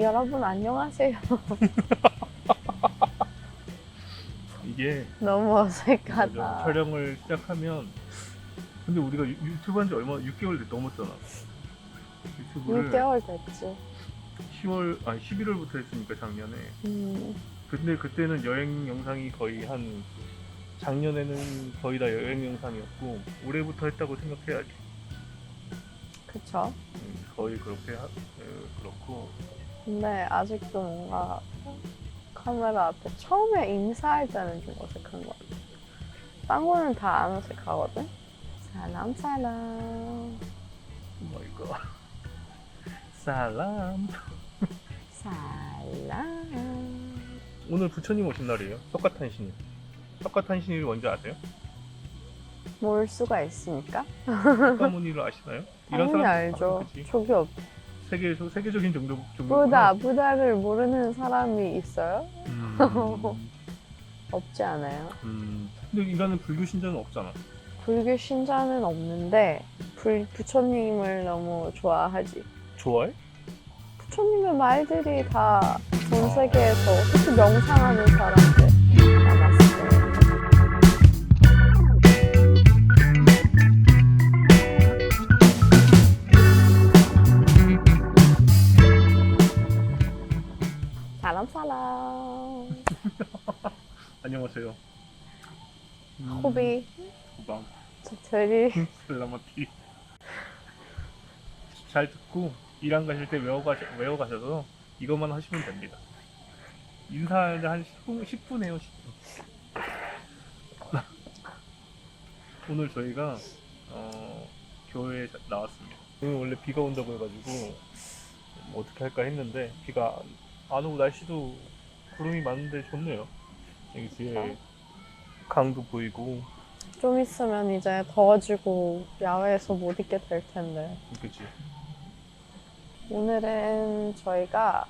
여러분 안녕하세요. 이게 너무 맞아, 어색하다. 촬영을 시작하면 근데 우리가 유튜브 한 지 얼마 6개월 넘었잖아. 유튜브를 6개월 됐지. 11월부터 했으니까 작년에. 음, 근데 그때는 여행 영상이 거의 한 작년에는 거의 다 여행 영상이었고 올해부터 했다고 생각해야지. 그쵸. 거의 그렇게 그렇고. 근데 아직도 뭔가 카메라 앞에 처음에 인사할 때는 좀 어색한 것 같아. 딴 거는 다 안 어색하거든? 사람. 오 마이 갓. 살람. 오늘 부처님 오신 날이에요. 석가탄신일. 석가탄신일 뭔지 아세요? 모를 수가 있으니까? 석가모니를 아시나요? 당연히 알죠. 그치? 저기 세계적인 정도. 부다를 모르는 사람이 있어요? 음, 없지 않아요. 근데 인간은 불교 신자는 없잖아. 불교 신자는 없는데 부처님을 너무 좋아하지. 좋아해? 부처님의 말들이 다 전 세계에서 특히 명상하는 사람들 남았어요. 사람. 안녕하세요. 호비, 후방 저들이 슬라마티. 잘 듣고 일 안 가실 때 외워가셔서 이것만 하시면 됩니다. 인사하는데 한 10분 해요. 10분. 오늘 저희가 교회에 나왔습니다. 오늘 원래 비가 온다고 해가지고 뭐 어떻게 할까 했는데 비가 안 오고 날씨도 구름이 많은데 좋네요. 여기 뒤에 강도 보이고. 좀 있으면 이제 더워지고 야외에서 못 있게 될 텐데. 그치. 오늘은 저희가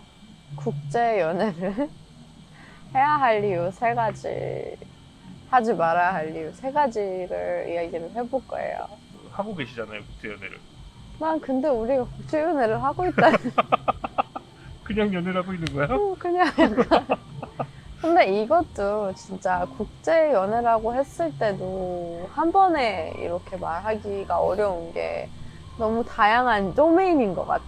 국제 연애를 해야 할 이유 3가지, 하지 말아야 할 이유 3가지를 이야기를 해볼 거예요. 하고 계시잖아요, 국제연애를. 난 근데 우리가 국제 연애를 하고 있다니. 그냥 연애를 하고 있는 거야? 그냥 약간. 근데 이것도 진짜 국제 연애라고 했을 때도 한 번에 이렇게 말하기가 어려운 게 너무 다양한 도메인인 것 같아.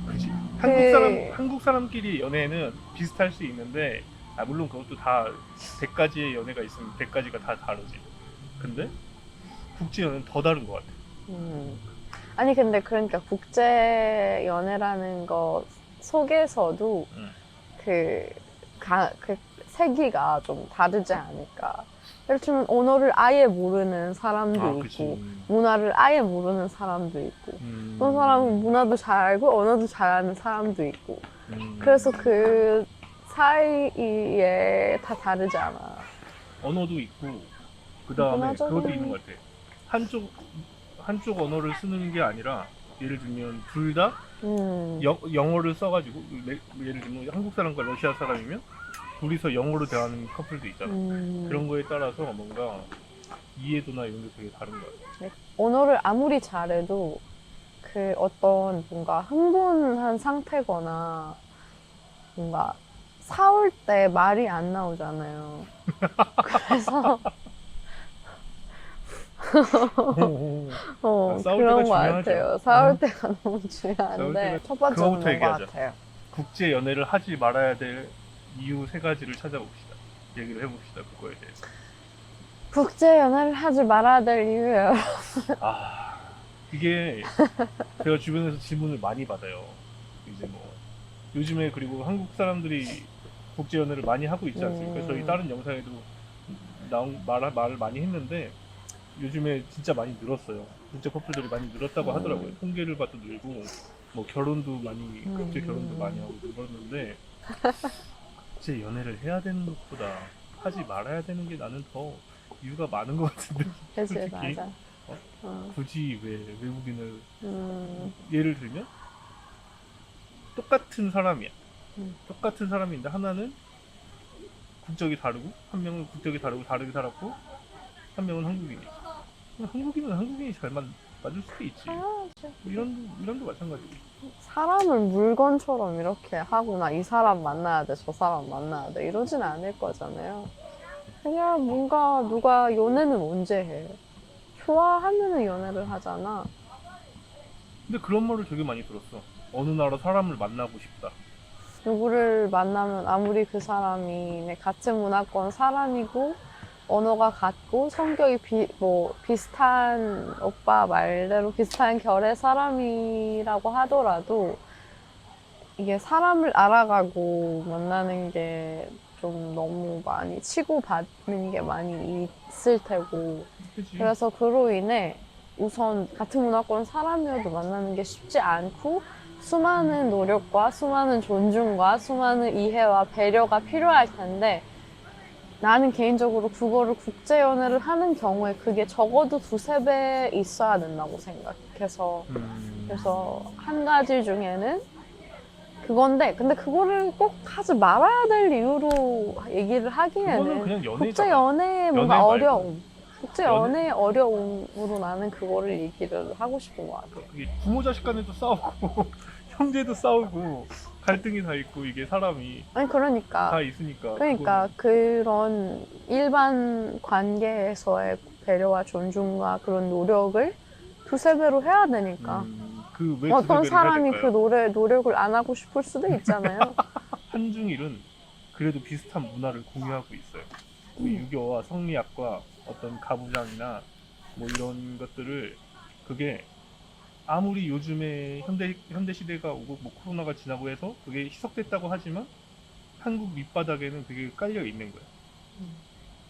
그치. 그- 한국 사람끼리 연애는 비슷할 수 있는데, 물론 그것도 다 100가지의 연애가 있으면 100가지가 다 다르지. 근데 국제 연애는 더 다른 것 같아. 아니 근데 그러니까 국제 연애라는 거 속에서도 그 세기가 좀 다르지 않을까. 예를 들면 언어를 아예 모르는 사람도 있고 문화를 아예 모르는 사람도 있고 어떤 사람은 문화도 잘 알고 언어도 잘 아는 사람도 있고 그래서 그 사이에 다 다르잖아. 언어도 있고 그 다음에 그것도 있는 것 같아. 한쪽 언어를 쓰는 게 아니라 예를 들면 둘 다 영어를 써가지고 예를 들면 한국 사람과 러시아 사람이면 둘이서 영어로 대하는 커플도 있잖아. 그런 거에 따라서 뭔가 이해도나 이런 게 되게 다른 것 같아. 언어를 아무리 잘해도 그 어떤 뭔가 흥분한 상태거나 뭔가 싸울 때 말이 안 나오잖아요. 그래서 싸울 그런 때가 것 중요하죠. 같아요. 싸울 때가 너무 중요한데 첫 번째는 그거부터 뭔것 얘기하자. 같아요. 국제 연애를 하지 말아야 될 이유 3가지를 찾아봅시다. 얘기를 해봅시다. 그거에 대해서. 국제 연애를 하지 말아야 될 이유예요. 이게 제가 주변에서 질문을 많이 받아요. 이제 뭐 요즘에 그리고 한국 사람들이 국제 연애를 많이 하고 있지 않습니까? 저희 다른 영상에도 말을 많이 했는데 요즘에 진짜 많이 늘었어요. 국제 커플들이 많이 늘었다고 하더라고요. 통계를 봐도 늘고 뭐 결혼도 많이 국제 결혼도 많이 하고 늘었는데 국제 연애를 해야 되는 것보다 하지 말아야 되는 게 나는 더 이유가 많은 것 같은데. 그치, 솔직히. 맞아. 굳이 왜 외국인을 예를 들면 똑같은 사람이야. 똑같은 사람인데 하나는 국적이 다르고 한 명은 국적이 다르고 다르게 살았고 한 명은 한국인이야. 한국인은 한국인이 맞을 수도 있지. 당연하지. 이런도 마찬가지고. 사람을 물건처럼 이렇게 하거나 이 사람 만나야 돼, 저 사람 만나야 돼 이러진 않을 거잖아요. 그냥 뭔가 누가 연애는 언제 해? 좋아하면은 연애를 하잖아. 근데 그런 말을 되게 많이 들었어. 어느 나라 사람을 만나고 싶다. 누구를 만나면 아무리 그 사람이 내 같은 문화권 사람이고 언어가 같고 성격이 비슷한 오빠 말대로 비슷한 결의 사람이라고 하더라도 이게 사람을 알아가고 만나는 게 좀 너무 많이 치고받는 게 많이 있을 테고 그치? 그래서 그로 인해 우선 같은 문화권 사람이어도 만나는 게 쉽지 않고 수많은 노력과 수많은 존중과 수많은 이해와 배려가 필요할 텐데 나는 개인적으로 그거를 국제연애를 하는 경우에 그게 적어도 두세 배 있어야 된다고 생각해서 그래서 한 가지 중에는 그건데 근데 그거를 꼭 하지 말아야 될 이유로 얘기를 그거는 하기에는 그냥 연애잖아. 국제연애의 연애 뭔가 말고. 어려움 국제연애의 어려움으로 나는 그거를 얘기를 하고 싶은 것 같아. 그게 부모 자식 간에도 싸우고 형제도 싸우고 갈등이 다 있고 이게 사람이 아니 그러니까 다 있으니까. 그러니까 그런 일반 관계에서의 배려와 존중과 그런 노력을 두세 배로 해야 되니까 그왜 어떤 두세 배를 해야 사람이 그 될까요? 노력을 안 하고 싶을 수도 있잖아요. 한중일은 그래도 비슷한 문화를 공유하고 있어요. 그 유교와 성리학과 어떤 가부장이나 뭐 이런 것들을 그게 아무리 요즘에 현대 시대가 오고 뭐 코로나가 지나고 해서 그게 희석됐다고 하지만 한국 밑바닥에는 그게 깔려 있는 거야.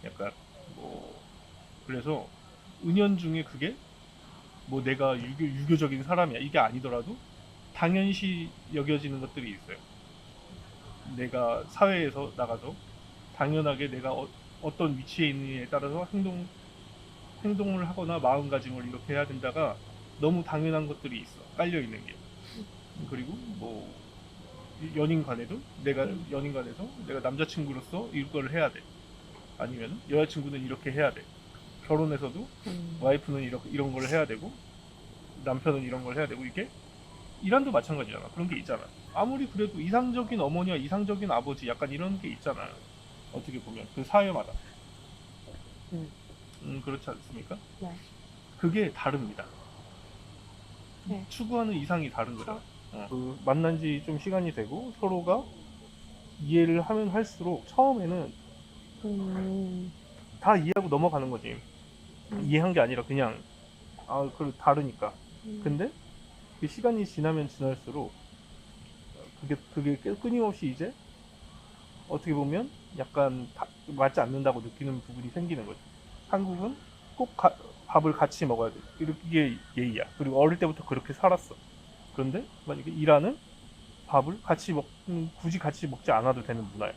약간 뭐 그래서 은연중에 그게 뭐 내가 유교적인 사람이야 이게 아니더라도 당연시 여겨지는 것들이 있어요. 내가 사회에서 나가서 당연하게 내가 떤 위치에 있느냐에 따라서 행동을 하거나 마음가짐을 이렇게 해야 된다가 너무 당연한 것들이 있어. 깔려 있는 게. 그리고 뭐 연인 간에도 연인 간에서 내가 남자친구로서 이걸 해야 돼. 아니면 여자친구는 이렇게 해야 돼. 결혼해서도 와이프는 이런 걸 해야 되고 남편은 이런 걸 해야 되고 이게 이란도 마찬가지잖아. 그런 게 있잖아. 아무리 그래도 이상적인 어머니와 이상적인 아버지 약간 이런 게 있잖아. 어떻게 보면 그 사회마다. 음. 그렇지 않습니까? 네. 그게 다릅니다. 네. 추구하는 이상이 다른 거죠. 그 만난 지 좀 시간이 되고 서로가 이해를 하면 할수록 처음에는 다 이해하고 넘어가는 거지. 이해한 게 아니라 그냥 그 다르니까. 근데 그 시간이 지나면 지날수록 그게 끊임없이 이제 어떻게 보면 약간 맞지 않는다고 느끼는 부분이 생기는 거죠. 한국은 꼭 밥을 같이 먹어야 돼. 이게 예의야. 그리고 어릴 때부터 그렇게 살았어. 그런데 만약에 이란은 밥을 굳이 같이 먹지 않아도 되는 문화야.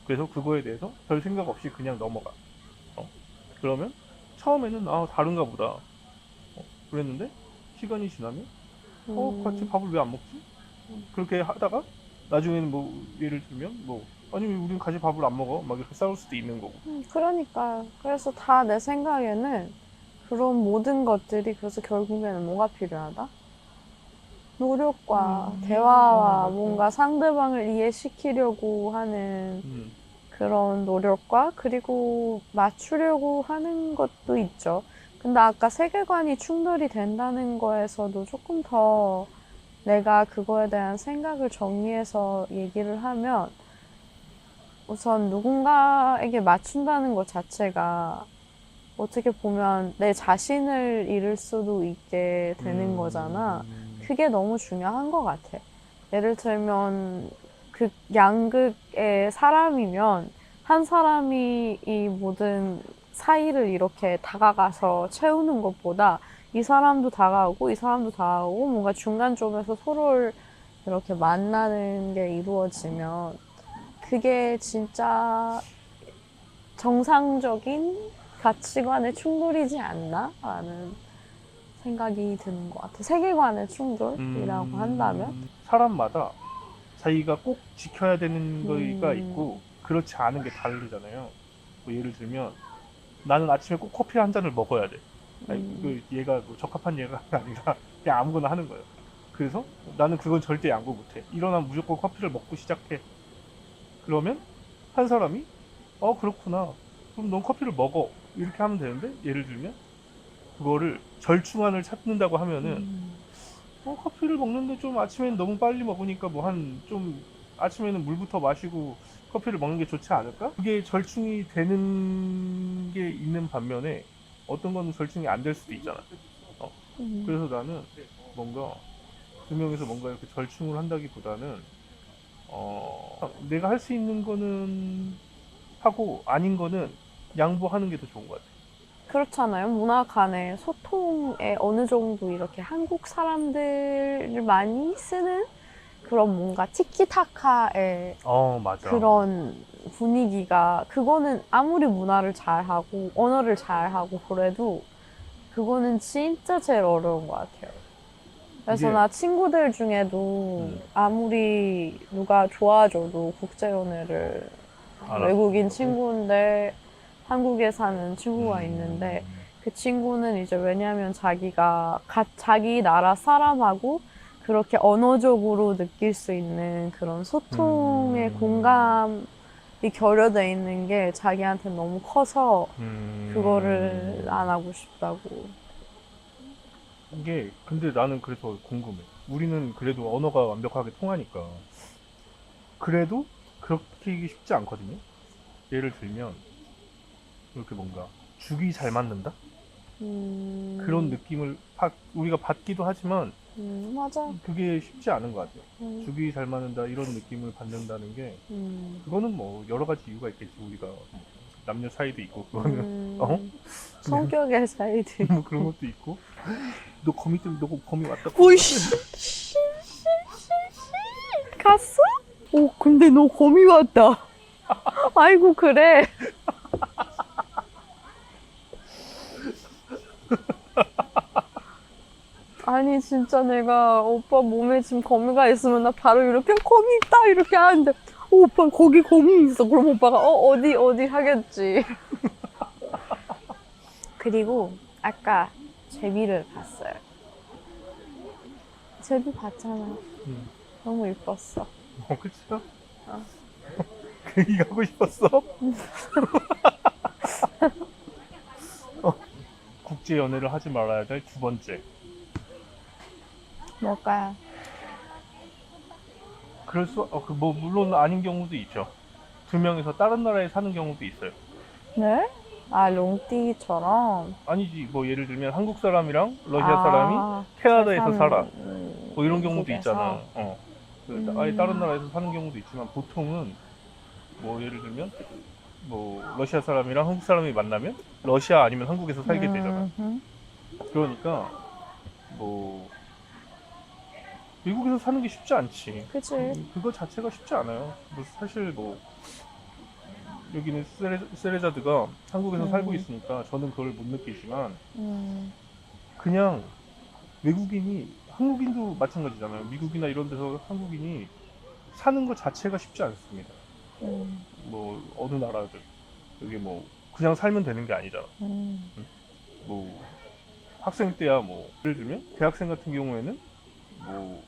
그래서 그거에 대해서 별 생각 없이 그냥 넘어가. 그러면 처음에는 다른가 보다. 그랬는데 시간이 지나면 같이 밥을 왜 안 먹지? 그렇게 하다가 나중에는 뭐 예를 들면 뭐 아니 왜 우린 같이 밥을 안 먹어? 막 이렇게 싸울 수도 있는 거고. 그러니까 그래서 다 내 생각에는 그런 모든 것들이 그래서 결국에는 뭐가 필요하다? 노력과 대화와 뭔가 상대방을 이해시키려고 하는 그런 노력과 그리고 맞추려고 하는 것도 있죠. 근데 아까 세계관이 충돌이 된다는 거에서도 조금 더 내가 그거에 대한 생각을 정리해서 얘기를 하면 우선 누군가에게 맞춘다는 것 자체가 어떻게 보면 내 자신을 잃을 수도 있게 되는 거잖아. 그게 너무 중요한 것 같아. 예를 들면 양극의 사람이면 한 사람이 이 모든 사이를 이렇게 다가가서 채우는 것보다 이 사람도 다가오고 이 사람도 다가오고 뭔가 중간점에서 서로를 이렇게 만나는 게 이루어지면 그게 진짜 정상적인 가치관의 충돌이지 않나? 라는 생각이 드는 것 같아. 세계관의 충돌이라고 한다면? 사람마다 자기가 꼭 지켜야 되는 거가 있고 그렇지 않은 게 다르잖아요. 뭐 예를 들면 나는 아침에 꼭 커피 한 잔을 먹어야 돼. 아니, 얘가 뭐 적합한 얘가 아니라 그냥 아무거나 하는 거예요. 그래서 나는 그건 절대 양보 못해. 일어나면 무조건 커피를 먹고 시작해. 그러면 한 사람이 그렇구나. 그럼 넌 커피를 먹어. 이렇게 하면 되는데 예를 들면 그거를 절충안을 찾는다고 하면은 커피를 먹는데 좀 아침에는 너무 빨리 먹으니까 뭐 한 좀 아침에는 물부터 마시고 커피를 먹는 게 좋지 않을까? 그게 절충이 되는 게 있는 반면에 어떤 거는 절충이 안 될 수도 있잖아. 그래서 나는 뭔가 두 명이서 뭔가 이렇게 절충을 한다기보다는 내가 할 수 있는 거는 하고 아닌 거는 양보하는 게 더 좋은 것 같아. 그렇잖아요. 문화 간의 소통에 어느 정도 이렇게 한국 사람들을 많이 쓰는 그런 뭔가 티키타카의 맞아. 그런 분위기가, 그거는 아무리 문화를 잘하고 언어를 잘하고 그래도 그거는 진짜 제일 어려운 것 같아요. 그래서 이게- 나 친구들 중에도 아무리 누가 좋아져도 국제연애를 알아. 외국인 친구인데 한국에 사는 친구가 있는데 그 친구는 이제 왜냐면 자기가 자기 나라 사람하고 그렇게 언어적으로 느낄 수 있는 그런 소통의 공감이 결여돼 있는 게 자기한테 너무 커서 그거를 안 하고 싶다고. 이게 근데 나는 그래서 궁금해. 우리는 그래도 언어가 완벽하게 통하니까 그래도 그렇게 쉽지 않거든요. 예를 들면 이렇게 뭔가 죽이 잘 맞는다? 그런 느낌을 우리가 받기도 하지만 맞아. 그게 쉽지 않은 것 같아요. 죽이 잘 맞는다 이런 느낌을 받는다는 게 그거는 뭐 여러 가지 이유가 있겠지. 우리가 남녀 사이도 있고 그거는 성격의 차이도 뭐 그런 것도 있고. 너 거미 때문에 너 거미 왔다. 오이씨. 갔어? 오, 근데 너 거미 왔다. 아이고, 그래. 아니, 진짜 내가 오빠 몸에 지금 거미가 있으면 나 바로 이렇게 거미 있다 이렇게 하는데 오빠 거기 거미 있어. 그럼 오빠가 어디 하겠지. 그리고 아까 제비를 봤어요. 제비 봤잖아. 너무 이뻤어. 그치요? 그 얘기 하고 싶었어? 국제 연애를 하지 말아야 될 두 번째. 뭘까요? 그럴 수, 뭐 물론 아닌 경우도 있죠. 두 명이서 다른 나라에 사는 경우도 있어요. 네? 아, 롱띠기처럼? 아니지, 뭐 예를 들면 한국 사람이랑 러시아 사람이 캐나다에서 살아. 뭐 이런 경우도 있잖아. 아예 다른 나라에서 사는 경우도 있지만 보통은 뭐 예를 들면 뭐 러시아 사람이랑 한국 사람이 만나면 러시아 아니면 한국에서 살게 되잖아. 그러니까 뭐 미국에서 사는 게 쉽지 않지. 그치. 그거 자체가 쉽지 않아요. 뭐 사실 뭐 여기는 세레자드가 한국에서 살고 있으니까 저는 그걸 못 느끼지만 그냥 외국인이 한국인도 마찬가지잖아요. 미국이나 이런 데서 한국인이 사는 것 자체가 쉽지 않습니다. 뭐 어느 나라든 여기 뭐 그냥 살면 되는 게 아니잖아. 뭐 학생 때야 뭐 예를 들면 대학생 같은 경우에는 뭐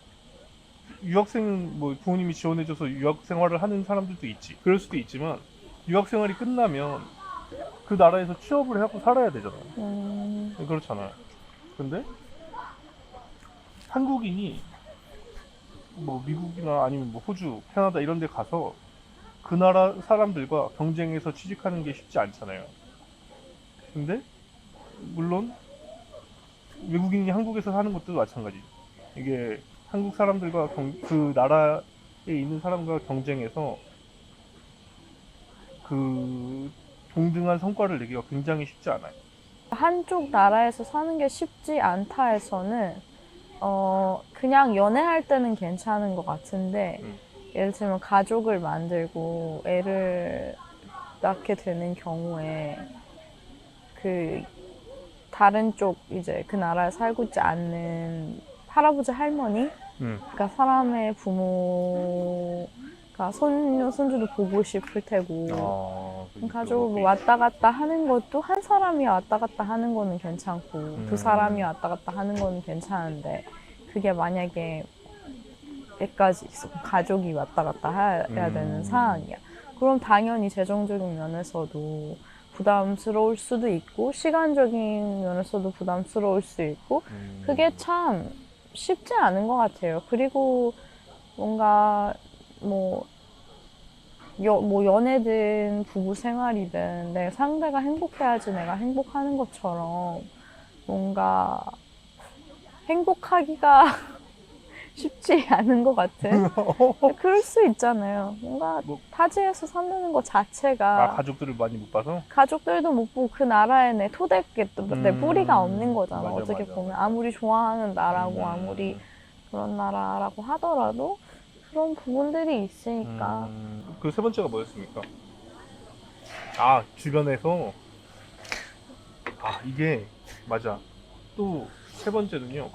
유학생 뭐 부모님이 지원해줘서 유학 생활을 하는 사람들도 있지. 그럴 수도 있지만 유학 생활이 끝나면 그 나라에서 취업을 하고 살아야 되잖아. 그렇잖아. 근데 한국인이 뭐 미국이나 아니면 뭐 호주, 캐나다 이런 데 가서 그 나라 사람들과 경쟁해서 취직하는 게 쉽지 않잖아요. 근데 물론 외국인이 한국에서 사는 것도 마찬가지. 이게 한국 사람들과 그 나라에 있는 사람과 경쟁해서 그 동등한 성과를 내기가 굉장히 쉽지 않아요. 한쪽 나라에서 사는 게 쉽지 않다 해서는 그냥 연애할 때는 괜찮은 것 같은데 예를 들면 가족을 만들고 애를 낳게 되는 경우에 그 다른 쪽 이제 그 나라에 살고 있지 않는 할아버지 할머니 그러니까 사람의 부모가 그러니까 손녀, 손주도 보고 싶을 테고. 그렇죠. 가지고 뭐 왔다 갔다 하는 것도 한 사람이 왔다 갔다 하는 거는 괜찮고 두 사람이 왔다 갔다 하는 거는 괜찮은데 그게 만약에 몇가지 있어. 가족이 왔다 갔다 해야 되는 상황이야. 그럼 당연히 재정적인 면에서도 부담스러울 수도 있고 시간적인 면에서도 부담스러울 수 있고 그게 참 쉽지 않은 것 같아요. 그리고 뭔가 뭐 연애든 부부 생활이든 내 상대가 행복해야지 내가 행복하는 것처럼 뭔가 행복하기가 쉽지 않은 것 같은 그럴 수 있잖아요. 뭔가 뭐, 타지에서 산다는 것 자체가 가족들을 많이 못 봐서? 가족들도 못 보고 그 나라에 내 내 뿌리가 없는 거잖아. 맞아, 어떻게 맞아. 보면 아무리 좋아하는 나라고 아무리 그런 나라라고 하더라도 그런 부분들이 있으니까. 그 세 번째가 뭐였습니까? 주변에서. 이게 맞아. 또 세 번째는요.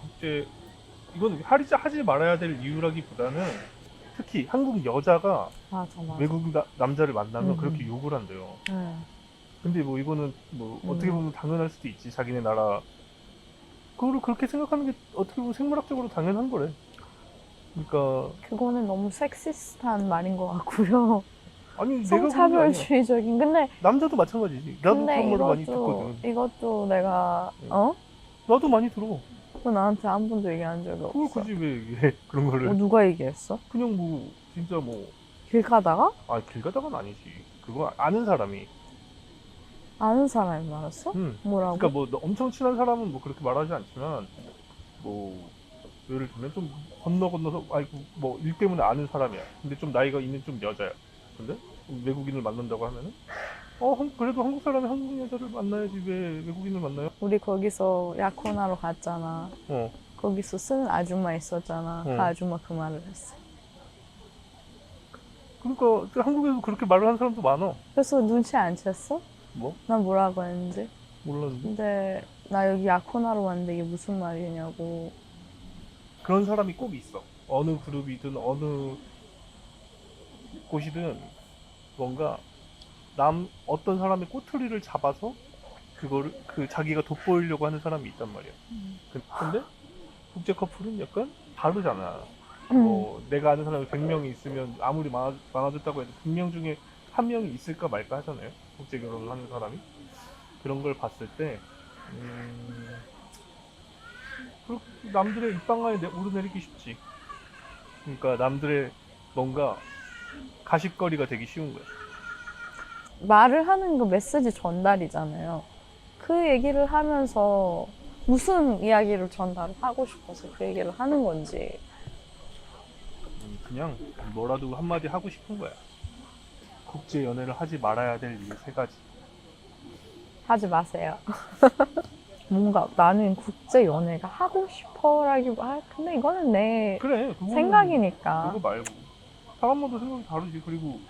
이건 하지 말아야 될 이유라기보다는 특히 한국 여자가 맞아. 외국 남자를 만나면 그렇게 욕을 한대요. 근데 뭐 이거는 뭐 어떻게 보면 당연할 수도 있지. 자기네 나라 그거를 그렇게 생각하는 게 어떻게 보면 생물학적으로 당연한 거래. 그러니까 그거는 너무 섹시스트한 말인 것 같고요. 아니 내가 그런 게 아니야. 성차별주의적인. 근데 남자도 마찬가지지. 나도 그런 말을 많이 듣거든. 이것도 내가 나도 많이 들어. 그거 나한테 한 번도 얘기한 적이 그걸 없어. 굳이 왜 얘기해? 그런 거를. 누가 얘기했어? 그냥 뭐 진짜 뭐 길 가다가? 길 가다가는 아니지. 그거 아는 사람이. 아는 사람이 말했어? 뭐라고? 그러니까 뭐 엄청 친한 사람은 뭐 그렇게 말하지 않지만 뭐 예를 들면 좀 건너서 뭐 일 때문에 아는 사람이야. 근데 좀 나이가 있는 좀 여자야. 근데 외국인을 만난다고 하면은 그래도 한국 사람이 한국 여자를 만나야지 왜 외국인을 만나요? 우리 거기서 약혼하러 갔잖아. 거기서 쓰는 아줌마 있었잖아. 그 아줌마 그 말을 했어. 그러니까 한국에서 그렇게 말을 하는 사람도 많아. 그래서 눈치 안 챘어? 뭐? 난 뭐라고 했는지. 몰랐는데. 근데 나 여기 약혼하러 왔는데 이게 무슨 말이냐고. 그런 사람이 꼭 있어. 어느 그룹이든 어느 곳이든 뭔가 어떤 사람의 꼬투리를 잡아서 그거를 자기가 돋보이려고 하는 사람이 있단 말이야. 근데 국제 커플은 약간 다르잖아. 내가 아는 사람이 100명이 있으면 아무리 많아졌다고 해도 100명 중에 한 명이 있을까 말까 하잖아요. 국제 결혼을 하는 사람이. 그런 걸 봤을 때 남들의 입방아에 오르내리기 쉽지. 그러니까 남들의 뭔가 가십거리가 되기 쉬운 거야. 말을 하는 그 메시지 전달이잖아요. 그 얘기를 하면서 무슨 이야기를 전달하고 싶어서 그 얘기를 하는 건지. 그냥 뭐라도 한마디 하고 싶은 거야. 국제 연애를 하지 말아야 될 이유 3가지. 하지 마세요. 뭔가 나는 국제 연애가 하고 싶어라기보다 근데 이거는 내 그래, 생각이니까. 그거 말고 사람마다 생각이 다르지. 그리고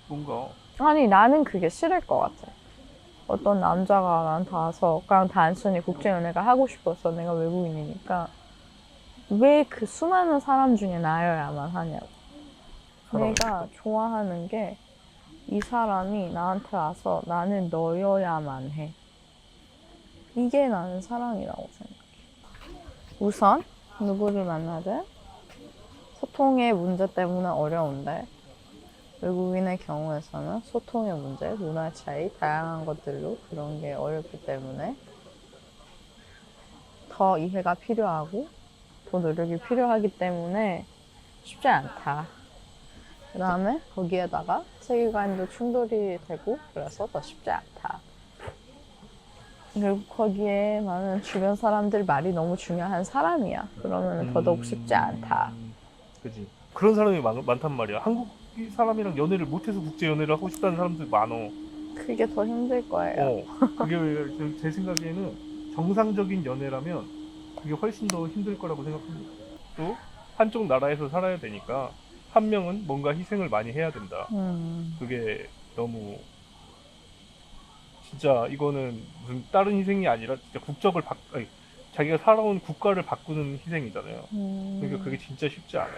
뭔가 아니 나는 그게 싫을 것 같아. 어떤 남자가 나한테 와서 그냥 단순히 국제 연애가 하고 싶어서 내가 외국인이니까 왜 그 수많은 사람 중에 나여야만 하냐고. 내가 좋아하는 게 이 사람이 나한테 와서 나는 너여야만 해. 이게 나는 사랑이라고 생각해. 우선 누구를 만나든 소통의 문제 때문에 어려운데 외국인의 경우에서는 소통의 문제, 문화 차이, 다양한 것들로 그런 게 어렵기 때문에 더 이해가 필요하고 더 노력이 필요하기 때문에 쉽지 않다. 그 다음에 거기에다가 세계관도 충돌이 되고 그래서 더 쉽지 않다. 그리고 거기에 많은 주변 사람들 말이 너무 중요한 사람이야. 그러면 더더욱 쉽지 않다. 그지. 그런 사람이 많단 말이야. 한국 사람이랑 연애를 못해서 국제 연애를 하고 싶다는 사람들 많어. 그게 더 힘들 거예요. 그게 제 생각에는 정상적인 연애라면 그게 훨씬 더 힘들 거라고 생각합니다. 또 한쪽 나라에서 살아야 되니까 한 명은 뭔가 희생을 많이 해야 된다. 그게 너무 진짜 이거는 무슨 다른 희생이 아니라 진짜 자기가 살아온 국가를 바꾸는 희생이잖아요. 그러니까 그게 진짜 쉽지 않아요.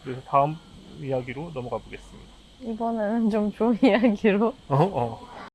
그래서 이야기로 넘어가 보겠습니다. 이번에는 좀 좋은 이야기로. 어?